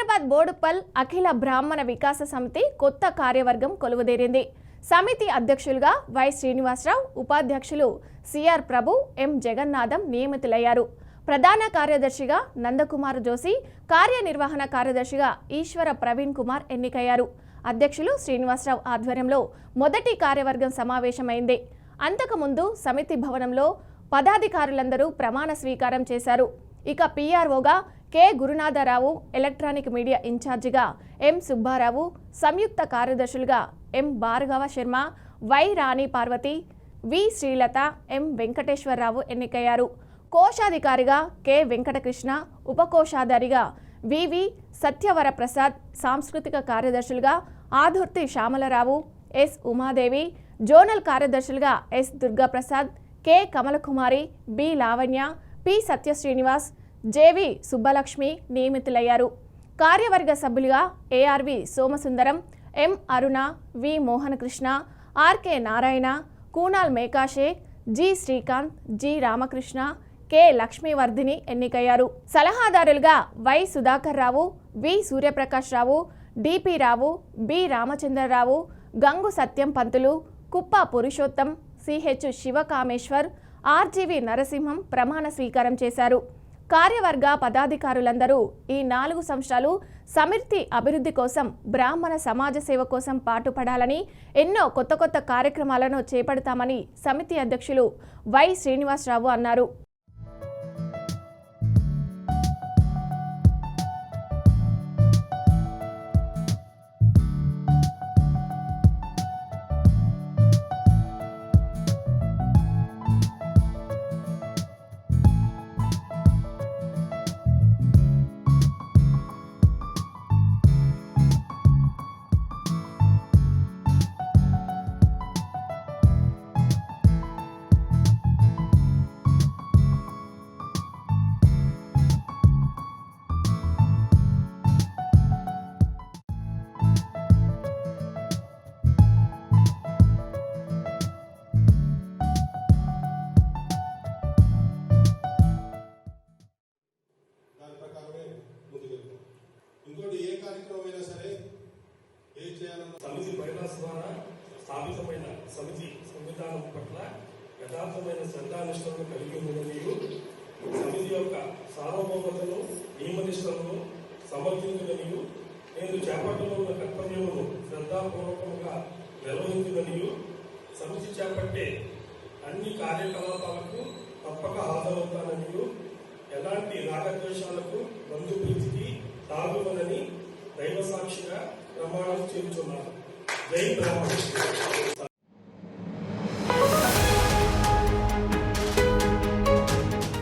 హైదరాబాద్ బోడుప్పల్ అఖిల బ్రాహ్మణ వికాస సమితి కొత్త కార్యవర్గం కొలువుదేరింది. సమితి అధ్యక్షులుగా వై శ్రీనివాసరావు, ఉపాధ్యక్షులు సిఆర్ ప్రభు, ఎం జగన్నాథం నియమితులయ్యారు. ప్రధాన కార్యదర్శిగా నందకుమార్ జోషి, కార్యనిర్వహణ కార్యదర్శిగా ఈశ్వర ప్రవీణ్ కుమార్ ఎన్నికయ్యారు. అధ్యక్షులు శ్రీనివాసరావు ఆధ్వర్యంలో మొదటి కార్యవర్గం సమావేశమైంది. అంతకుముందు సమితి భవనంలో పదాధికారులందరూ ప్రమాణ స్వీకారం చేశారు. ఇక పిఆర్ఓగా కె గురునాథరావు, ఎలక్ట్రానిక్ మీడియా ఇన్ఛార్జిగా ఎం సుబ్బారావు, సంయుక్త కార్యదర్శులుగా M Bhargava Sharma, Y Rani Parvathi, V Srilatha, M Venkateswararao ఎన్నికయ్యారు. కోశాధికారిగా కె వెంకటకృష్ణ, ఉపకోశాధికారిగా వివి సత్యవరప్రసాద్, సాంస్కృతిక కార్యదర్శులుగా ఆదుర్తి శ్యామలరావు, ఎస్ ఉమాదేవి, జోనల్ కార్యదర్శులుగా S Durgaprasad, K Kamalakumari, B Lavanya, P Satyasrinivas, JV Subbalakshmi నియమితులయ్యారు. కార్యవర్గ సభ్యులుగా ARV Somasundaram, M Aruna, V Mohanakrishna, RK Narayana, Kunal Mekashe, G Srikanth, G Ramakrishna, K Lakshmivardhini ఎన్నికయ్యారు. సలహాదారులుగా why Sudhakar Rao, V Suryaprakash Rao, DP Rao, B Ramachandrarao, Gangu Satyam Pantulu, Kuppa Purushottam, CH Sivakameswar, RGV Narasimham ప్రమాణ స్వీకారం చేశారు. కార్యవర్గ పదాధికారులందరూ ఈ 4 సంవత్సరాలు సమితి అభివృద్ధి కోసం, బ్రాహ్మణ సమాజ సేవ కోసం పాటుపడాలని, ఎన్నో కొత్త కార్యక్రమాలను చేపడతామని సమితి అధ్యక్షులు వై శ్రీనివాసరావు అన్నారు. ఇంకోటి ఏ కార్యక్రమం అయినా సరే ఏం చేయాలన్న సమితి బైలాస్ ద్వారా స్థాపితమైన సమితి సంవిధానం పట్ల యథార్థమైన శ్రద్ధానిష్టలను కలిగి ఉన్నదనియు, సమితి యొక్క సార్వభౌమతను, నియమనిష్టలను సమర్థించుదనియు, నేను చేపట్టనున్న కర్తవ్యమును శ్రద్ధాపూర్వకంగా నిర్వహించుదనియు, సమితి చేపట్టే అన్ని కార్యకలాపాలకు తప్పక హాజరవుతాననియు, ఎలాంటి రాగద్వేషాలకు, బంధుప్రీతికి తాగుమని దైవ సాక్షిగా ప్రమాణం చేస్తున్నాను. జై బ్రాహ్మణ.